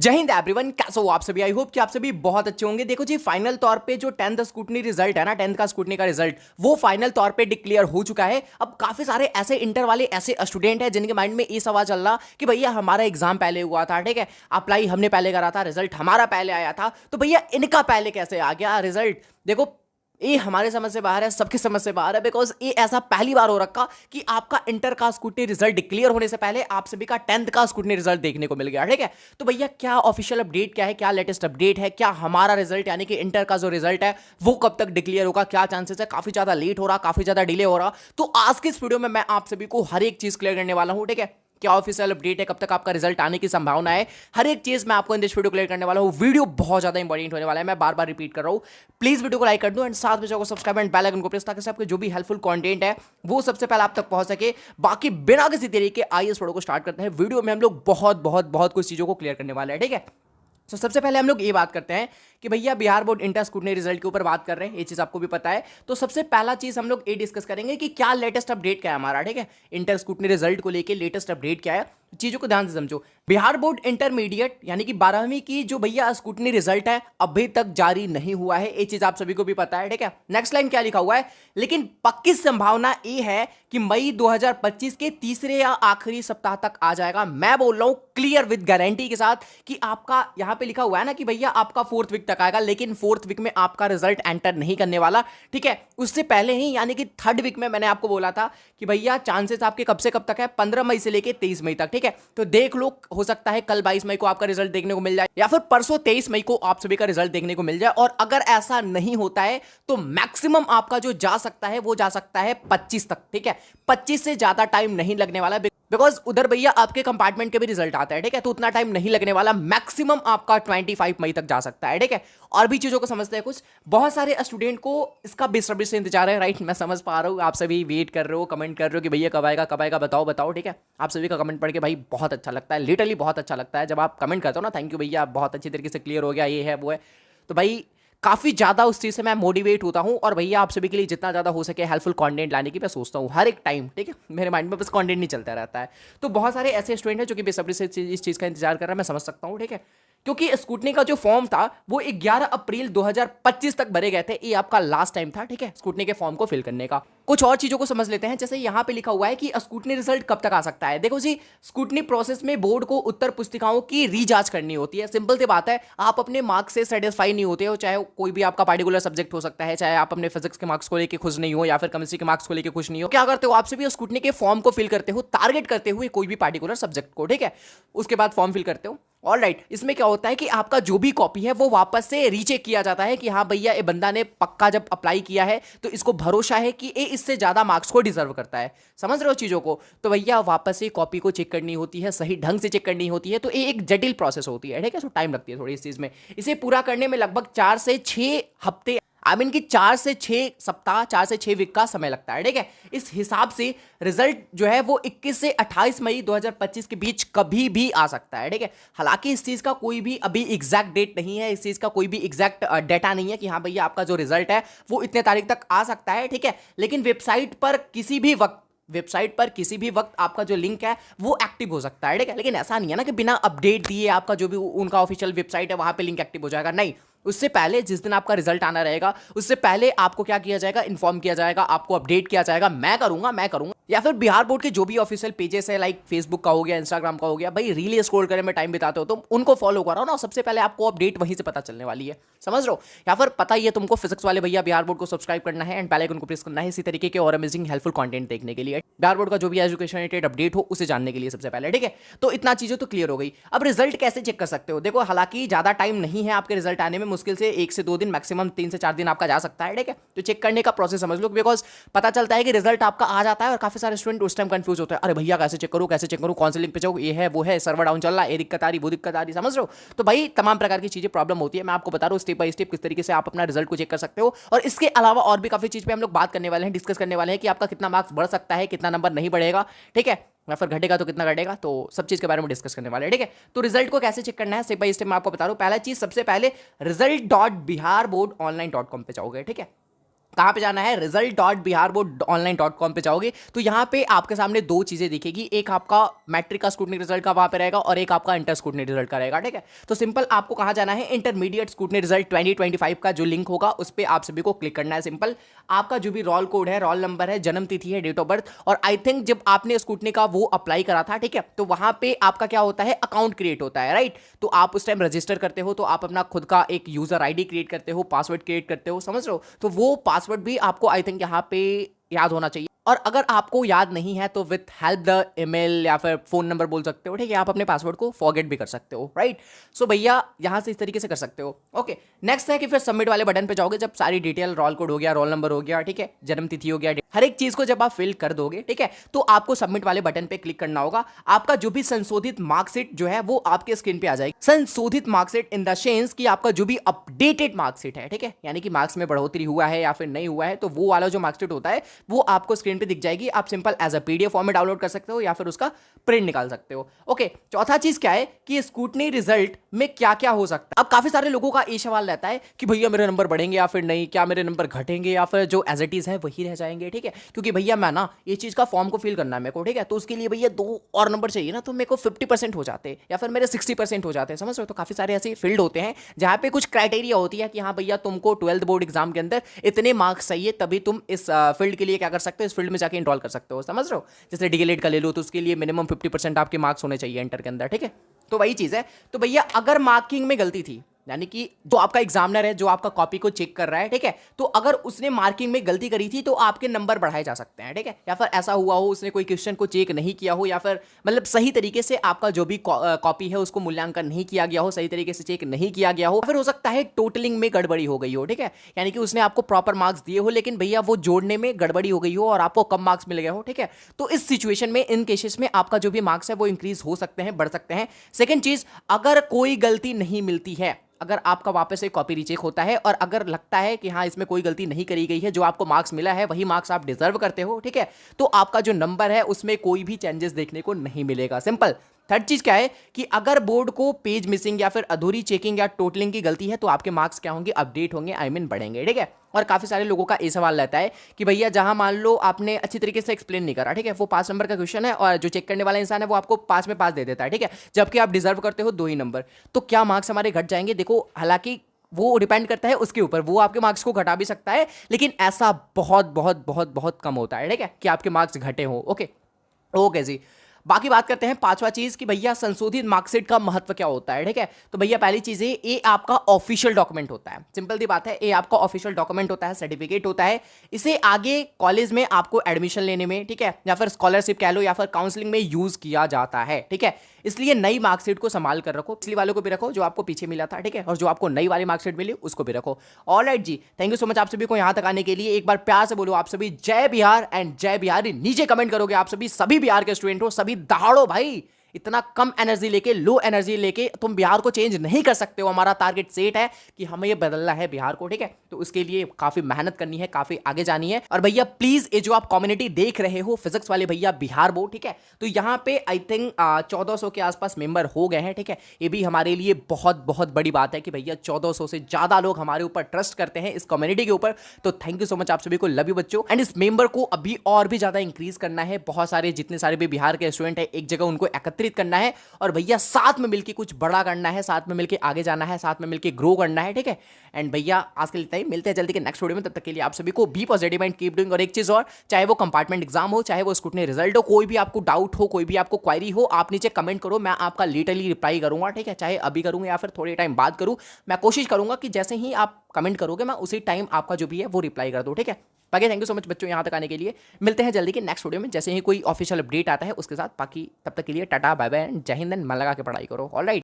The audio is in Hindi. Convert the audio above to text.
जय हिंद एवरीवन, कैसे हो आप सभी। आई होप कि आप सभी बहुत अच्छे होंगे। देखो जी, फाइनल तौर पे जो 10th स्कूटनी रिजल्ट है ना, 10th का स्कूटनी का रिजल्ट वो फाइनल तौर पे डिक्लेयर हो चुका है। अब काफी सारे ऐसे इंटर वाले ऐसे स्टूडेंट हैं जिनके माइंड में ये सवाल चल रहा कि भैया हमारा एग्जाम पहले हुआ था, ठीक है, अप्लाई हमने पहले करा था, रिजल्ट हमारा पहले आया था, तो भैया इनका पहले कैसे आ गया रिजल्ट। देखो, ये हमारे समझ से बाहर है, सबकी समझ से बाहर है, बिकॉज ये ऐसा पहली बार हो रखा कि आपका इंटर का स्कूटनी रिजल्ट डिक्लेयर होने से पहले आप सभी का 10th का स्कूटनी रिजल्ट देखने को मिल गया, ठीक है। तो भैया क्या ऑफिशियल अपडेट क्या है, क्या लेटेस्ट अपडेट है, क्या हमारा रिजल्ट यानी कि इंटर का जो रिजल्ट है वो कब तक डिक्लेयर होगा, क्या चांसेस है, काफी ज्यादा लेट हो रहा, काफी ज्यादा डिले हो रहा। तो आज की इस वीडियो में मैं आप सभी को हर एक चीज क्लियर करने वाला हूं, ठीक है। क्या ऑफिशियल अपडेट है, कब तक आपका रिजल्ट आने की संभावना है, हर एक चीज मैं आपको इन दिस वीडियो क्लियर करने वाला हूं। वीडियो बहुत ज्यादा इंपॉर्टेंट होने वाला है, मैं बार बार रिपीट कर रहा हूं। प्लीज वीडियो को लाइक कर दो एंड साथ में जाओ सब्सक्राइब एंड बेल आइकन को प्रेस, ताकि आपके जो भी हेल्पफुल कंटेंट है वो सबसे पहले आप तक पहुंच सके। बाकी बिना किसी तरीके आइए इस वीडियो को स्टार्ट करते हैं। वीडियो में हम लोग बहुत बहुत बहुत कुछ चीजों को क्लियर करने वाले हैं, ठीक है। तो सबसे पहले हम लोग ये बात करते हैं कि भैया Bihar board inter scrutiny result के ऊपर बात कर रहे हैं, ये चीज आपको भी पता है। तो सबसे पहला चीज हम लोग ये डिस्कस करेंगे कि क्या लेटेस्ट अपडेट क्या है हमारा, ठीक है। इंटर स्कूटनी रिजल्ट को लेके लेटेस्ट अपडेट क्या है, चीजों को ध्यान से समझो। बिहार बोर्ड इंटरमीडिएट यानी कि 12वीं की जो भैया स्कूटनी रिजल्ट है अभी तक जारी नहीं हुआ है, ये चीज आप सभी को भी पता है, ठीक है। नेक्स्ट लाइन क्या लिखा हुआ है, लेकिन पक्की संभावना ये है कि मई 2025 के तीसरे या आखिरी सप्ताह तक आ जाएगा। मैं बोल रहा हूं क्लियर विद गारंटी के साथ कि आपका यहां पे लिखा हुआ है ना कि भैया आपका 4th वीक तक आएगा, लेकिन 4th वीक में आपका रिजल्ट एंटर नहीं करने वाला, ठीक है। उससे पहले ही यानी कि 3rd वीक में मैंने आपको बोला था कि भैया चांसेस आपके कब से कब तक है, 15 मई से लेके 23 मई तक, ठीक है। तो देख लो, हो सकता है कल 22 मई को आपका रिजल्ट देखने को मिल जाए या फिर परसों 23 मई को आप सभी का रिजल्ट देखने को मिल जाए। और अगर ऐसा नहीं होता है तो मैक्सिमम आपका जो जा सकता है वो जा सकता है 25 तक, ठीक है। 25 से ज्यादा टाइम नहीं लगने वाला, बिकॉज उधर भैया आपके कंपार्टमेंट के भी रिजल्ट आता है, ठीक है। तो उतना टाइम नहीं लगने वाला, मैक्सिमम आपका 25 मई तक जा सकता है, ठीक है। और भी चीजों को समझते हैं कुछ, बहुत सारे स्टूडेंट को इसका बेसब्री से इंतजार है, राइट। मैं समझ पा रहा हूँ, आप सभी वेट कर रहे हो, कमेंट कर रहे हो कि भैया कब आएगा बताओ बताओ, ठीक है। आप सभी का कमेंट पढ़ के भाई बहुत अच्छा लगता है, लिटरली बहुत अच्छा लगता है जब आप कमेंट करते हो ना, थैंक यू भैया, बहुत अच्छी तरीके से क्लियर हो गया, ये है वो है। तो भाई काफ़ी ज़्यादा उस चीज़ से मैं मोटिवेट होता हूँ, और भैया आप सभी के लिए जितना ज़्यादा हो सके हेल्पफुल कंटेंट लाने की मैं सोचता हूँ हर एक टाइम, ठीक है। मेरे माइंड में बस कंटेंट नहीं चलता रहता है। तो बहुत सारे ऐसे स्टूडेंट हैं जो कि बेसब्री से इस चीज़ का इंतजार कर रहे हैं, मैं समझ सकता हूँ, ठीक है। क्योंकि स्कूटनी का जो फॉर्म था वो 11 अप्रैल 2025 तक भरे गए थे, ये आपका लास्ट टाइम था, ठीक है, स्कूटनी के फॉर्म को फिल करने का। कुछ और चीजों को समझ लेते हैं, जैसे यहाँ पे लिखा हुआ है कि स्कूटनी रिजल्ट कब तक आ सकता है। देखो जी, स्कूटनी प्रोसेस में बोर्ड को उत्तर पुस्तिकाओं की रीजांच करनी होती है। सिंपल सी बात है, आप अपने मार्क्स से सेटिस्फाई नहीं होते हो, चाहे कोई भी आपका पार्टिकुलर सब्जेक्ट हो सकता है, चाहे आप अपने फिजिक्स के मार्क्स को लेकर खुश नहीं हो या फिर केमिस्ट्री के मार्क्स को लेकर खुश नहीं हो, क्या करते हो आप सभी स्कूटनी के फॉर्म को फिल करते हो टारगेट करते हुए कोई भी पार्टिकुलर सब्जेक्ट को, ठीक है। उसके बाद फॉर्म फिल करते हो, ऑलराइट। इसमें क्या होता है कि आपका जो भी कॉपी है वो वापस से रीचेक किया जाता है कि हाँ भैया ये बंदा ने पक्का जब अप्लाई किया है तो इसको भरोसा है कि ये इससे ज्यादा मार्क्स को डिजर्व करता है, समझ रहे हो चीजों को। तो भैया वापस से कॉपी को चेक करनी होती है, सही ढंग से चेक करनी होती है, तो ये एक जटिल प्रोसेस होती है, ठीक है। तो टाइम लगती है थोड़ी इस चीज में। इसे पूरा करने में लगभग 4 से 6 हफ्ते, आई मीन कि 4 से 6 सप्ताह, 4 से 6 वीक का समय लगता है, ठीक है। इस हिसाब से रिजल्ट जो है वो 21 से 28 मई 2025 के बीच कभी भी आ सकता है, ठीक है। हालांकि इस चीज का कोई भी अभी एग्जैक्ट डेट नहीं है, इस चीज का कोई भी एग्जैक्ट डेटा नहीं है कि हाँ भैया आपका जो रिजल्ट है वो इतने तारीख तक आ सकता है, ठीक है। लेकिन वेबसाइट पर किसी भी वक्त आपका जो लिंक है वो एक्टिव हो सकता है, ठीक है। लेकिन ऐसा नहीं है ना कि बिना अपडेट दिए आपका जो भी उनका ऑफिशियल वेबसाइट है वहां पे लिंक एक्टिव हो जाएगा, नहीं। उससे पहले जिस दिन आपका रिजल्ट आना रहेगा उससे पहले आपको क्या किया जाएगा, इन्फॉर्म किया जाएगा, आपको अपडेट किया जाएगा। मैं करूंगा या फिर बिहार बोर्ड के जो भी ऑफिशियल पेजेस है, लाइक फेसबुक का हो गया, इंस्टाग्राम का हो गया, भाई रील स्क्रॉल करने में टाइम बिताते हो तो उनको फॉलो करो ना, सबसे पहले आपको अपडेट वहीं से पता चलने वाली है, समझ रहे हो। या फिर पता ही है तुमको, फिजिक्स वाले भैया बिहार बोर्ड को सब्सक्राइब करना है एंड बेल आइकन को प्रेस करना है इसी तरीके के और अमेजिंग हेल्पफुल कंटेंट देखने के लिए, बिहार बोर्ड का जो भी एजुकेशन रिलेटेड अपडेट हो उसे जानने के लिए सबसे पहले, ठीक है। तो इतना चीजें तो क्लियर हो गई। अब रिजल्ट कैसे चेक कर सकते हो, देखो हालांकि ज्यादा टाइम नहीं है आपके रिजल्ट आने में, मुश्किल से 1 से 2 दिन, मैक्सिमम 3 से 4 दिन आपका जा सकता है, ठीक है। तो चेक करने का प्रोसेस समझ लो, बिकॉज पता चलता है कि रिजल्ट आपका आ जाता है और काफी सारे स्टूडेंट उस टाइम कंफ्यूज होते हैं, अरे भैया कैसे चेक करूं, कौन से लिंक पे जाऊं, ये है वो है, सर्वर डाउन चल रहा है, ये दिक्कत आ रही, वो दिक्कत आ रही, समझ रहे हो। तो भाई तमाम प्रकार की चीजें प्रॉब्लम होती है, मैं आपको बता रहा हूं स्टेप बाय स्टेप किस तरीके से आप अपना रिजल्ट को चेक कर सकते हो। और इसके अलावा और भी काफी चीज पे हम लोग बात करने वाले हैं, डिस्कस करने वाले हैं कि आपका कितना मार्क्स बढ़ सकता है, कितना नंबर नहीं बढ़ेगा, ठीक है, या फिर घटेगा तो कितना घटेगा, तो सब चीज के बारे में डिस्कस करने वाले हैं, ठीक है। तो रिजल्ट को कैसे चेक करना है स्टेप बाय स्टेप मैं आपको बता रहा हूं। पहला चीज, सबसे पहले result.biharboardonline.com पे जाओगे, ठीक है। कहाँ पे जाना है, result.biharboard.online.com पे जाओगे तो यहाँ पे आपके सामने दो चीजें दिखेगी, एक आपका मैट्रिक का स्कूटनी रिजल्ट का वहां पे रहेगा और एक आपका इंटर स्कूटनी रिजल्ट का रहेगा। ठीक है, तो सिंपल आपको कहाँ जाना है, इंटरमीडिएट स्कूटनी रिजल्ट 2025 का जो लिंक होगा उस पर आप सभी को क्लिक करना है। सिंपल आपका जो भी रोल कोड है, रोल नंबर है, जन्म तिथि है, डेट ऑफ बर्थ, और आई थिंक जब आपने स्कूटनी का वो अप्लाई करा था, ठीक है, तो वहां पे आपका क्या होता है, अकाउंट क्रिएट होता है, राइट। तो आप उस टाइम रजिस्टर करते हो, तो आप अपना खुद का एक यूजर आईडी क्रिएट करते हो, पासवर्ड क्रिएट करते हो, समझ रहे हो, तो वो पासवर्ड भी आपको आई थिंक यहाँ पे याद होना चाहिए। और अगर आपको याद नहीं है तो विथ हेल्प द ईमेल या फिर फोन नंबर बोल सकते हो, ठीक है, आप अपने पासवर्ड को फॉरगेट भी कर सकते हो, राइट। सो भैया यहां से इस तरीके से कर सकते हो। ओके, नेक्स्ट है कि फिर सबमिट वाले बटन पे जाओगे, जब सारी डिटेल, रोल कोड हो गया, रोल नंबर हो गया, ठीक है, जन्म तिथि हो गया, हर एक चीज को जब आप फिल कर दोगे, ठीक है, तो आपको सबमिट वाले बटन पे क्लिक करना होगा। आपका जो भी संशोधित मार्कशीट जो है वो आपके स्क्रीन पे आ जाएगी। संशोधित मार्कशीट इन द सेंस कि आपका जो भी अपडेटेड मार्कशीट है, ठीक है, यानी कि मार्क्स में बढ़ोतरी हुआ है या फिर नहीं हुआ है, तो वो वाला जो मार्कशीट होता है वो आपको स्क्रीन पे दिख जाएगी। आप simple as a PDF form में डाउनलोड कर सकते हो या फिर उसका प्रिंट निकाल सकते हो। ओके, चौथा चीज क्या है कि स्कूटनी रिजल्ट में क्या क्या हो सकता है। अब काफी सारे लोगों का ये सवाल रहता है कि भैया मेरे नंबर बढ़ेंगे या फिर नहीं, क्या मेरे नंबर घटेंगे या फिर जो एज इट इज है वही रह जाएंगे, ठीक है, क्योंकि भैया मैं ना ये चीज का फॉर्म को फिल करना है मेरे को, ठीक है, तो उसके लिए भैया 2 और नंबर चाहिए ना, तो मेरे को 50% हो जाते या फिर मेरे 60% हो जाते हैं, समझ रहे हो। तो काफी सारे ऐसे फील्ड होते हैं जहां पे कुछ क्राइटेरिया होती है कि हाँ भैया तुमको 12th बोर्ड एग्जाम के अंदर इतने मार्क्स चाहिए, तभी तुम इस फील्ड के लिए क्या कर सकते हो, इस फील्ड में जाके एनरोल कर सकते हो, समझ रहे हो। जैसे डीएलएड का ले लो तो उसके लिए मिनिमम 50% आपके मार्क्स होने चाहिए इंटर के अंदर, ठीक है, तो वही चीज है। तो भैया अगर मार्किंग में गलती थी, यानी कि जो आपका एग्जामिनर है, जो आपका कॉपी को चेक कर रहा है, ठीक है, तो अगर उसने मार्किंग में गलती करी थी तो आपके नंबर बढ़ाए जा सकते हैं, ठीक है, या फिर ऐसा हुआ हो उसने कोई क्वेश्चन को चेक नहीं किया हो या फिर मतलब सही तरीके से आपका जो भी कॉपी है उसको मूल्यांकन नहीं किया गया हो, सही तरीके से चेक नहीं किया गया हो, फिर हो सकता है टोटलिंग में गड़बड़ी हो गई हो, ठीक है, यानी कि उसने आपको प्रॉपर मार्क्स दिए हो लेकिन भैया वो जोड़ने में गड़बड़ी हो गई हो और आपको कम मार्क्स मिल गए हो, ठीक है, तो इस सिचुएशन में, इन केसेस में आपका जो भी मार्क्स है वो इंक्रीज हो सकते हैं, बढ़ सकते हैं। सेकेंड चीज, अगर कोई गलती नहीं मिलती है, अगर आपका वापस से कॉपी रीचेक होता है और अगर लगता है कि हाँ इसमें कोई गलती नहीं करी गई है, जो आपको मार्क्स मिला है वही मार्क्स आप डिजर्व करते हो, ठीक है, तो आपका जो नंबर है उसमें कोई भी चेंजेस देखने को नहीं मिलेगा, सिंपल। थर्ड चीज क्या है कि अगर बोर्ड को पेज मिसिंग या फिर अधूरी चेकिंग या टोटलिंग की गलती है तो आपके मार्क्स क्या होंगे, अपडेट होंगे, आई मीन बढ़ेंगे, ठीक है। और काफी सारे लोगों का ये सवाल रहता है कि भैया जहां मान लो आपने अच्छी तरीके से एक्सप्लेन नहीं करा, ठीक है, वो 5 नंबर का क्वेश्चन है और जो चेक करने वाला इंसान है वो आपको 5 में 5 दे देता है, ठीक है, जबकि आप डिजर्व करते हो 2 ही नंबर, तो क्या मार्क्स हमारे घट जाएंगे। देखो हालांकि वो डिपेंड करता है उसके ऊपर, वो आपके मार्क्स को घटा भी सकता है, लेकिन ऐसा बहुत बहुत बहुत बहुत कम होता है, ठीक है, कि आपके मार्क्स घटे हो। ओके ओके जी, बाकी बात करते हैं पांचवा चीज कि भैया संशोधित मार्कशीट का महत्व क्या होता है, ठीक है। तो भैया पहली चीज है ये आपका ऑफिशियल डॉक्यूमेंट होता है, सिंपल सी बात है, ये आपका ऑफिशियल डॉक्यूमेंट होता है, सर्टिफिकेट होता है। इसे आगे कॉलेज में आपको एडमिशन लेने में, ठीक है, या फिर स्कॉलरशिप कह लो या फिर काउंसलिंग में यूज किया जाता है, ठीक है। इसलिए नई मार्कशीट को संभाल कर रखो, पिछली वालों को भी रखो जो आपको पीछे मिला था, ठीक है, और जो आपको नई वाली मार्कशीट मिली उसको भी रखो। Alright ji, thank you so much आप सभी को यहां तक आने के लिए। एक बार प्यार से बोलो आप सभी जय बिहार एंड जय बिहारी। नीचे कमेंट करोगे आप सभी बिहार के स्टूडेंट हो, सभी दहाड़ो भाई, इतना कम एनर्जी लेके, लो एनर्जी लेके तुम बिहार को चेंज नहीं कर सकते हो। हमारा टारगेट सेट है कि हमें ये बदलना है बिहार को, ठीक है, तो उसके लिए काफी मेहनत करनी है, काफी आगे जानी है। और भैया प्लीज ये जो आप कम्युनिटी देख रहे हो फिजिक्स वाले भैया बिहार बोर्ड, ठीक है, तो यहाँ पे आई थिंक 1400 के आसपास मेंबर हो गए हैं, ठीक है, ये भी हमारे लिए बहुत बहुत बड़ी बात है कि भैया 1400 से ज्यादा लोग हमारे ऊपर ट्रस्ट करते हैं इस कम्युनिटी के ऊपर। तो थैंक यू सो मच आप सभी को, लव यू बच्चों। एंड इस मेंबर को अभी और भी ज्यादा इंक्रीज करना है, बहुत सारे जितने सारे भी बिहार के स्टूडेंट है एक जगह उनको एकत्रित करना है और भैया साथ में मिलकर कुछ बड़ा करना है, साथ में मिलकर आगे जाना है, साथ में मिलकर ग्रो करना है, ठीक है। एंड भैया आज के लिए इतना ही, मिलते हैं जल्दी के नेक्स्ट वीडियो में, तब तक के लिए आप सभी को be positive and keep doing. और एक चीज और, चाहे वो कंपार्टमेंट एग्जाम हो, चाहे वो स्कूटनी रिजल्ट हो, कोई भी आपको डाउट हो, कोई भी आपको क्वायरी हो, आप नीचे कमेंट करो, मैं आपका लिटरली रिप्लाई करूंगा, ठीक है, चाहे अभी करूंगा या फिर थोड़े टाइम बाद करूं। मैं कोशिश करूंगा कि जैसे ही आप कमेंट करोगे मैं उसी टाइम आपका जो भी है वो रिप्लाई कर दूं, ठीक है। बाकी थैंक यू सो मच बच्चों यहाँ तक आने के लिए। मिलते हैं जल्दी के नेक्स्ट वीडियो में, जैसे ही कोई ऑफिशियल अपडेट आता है उसके साथ। बाकी तब तक के लिए टाटा बाय बाय, जय हिंद, मन लगा के पढ़ाई करो। ऑलराइट।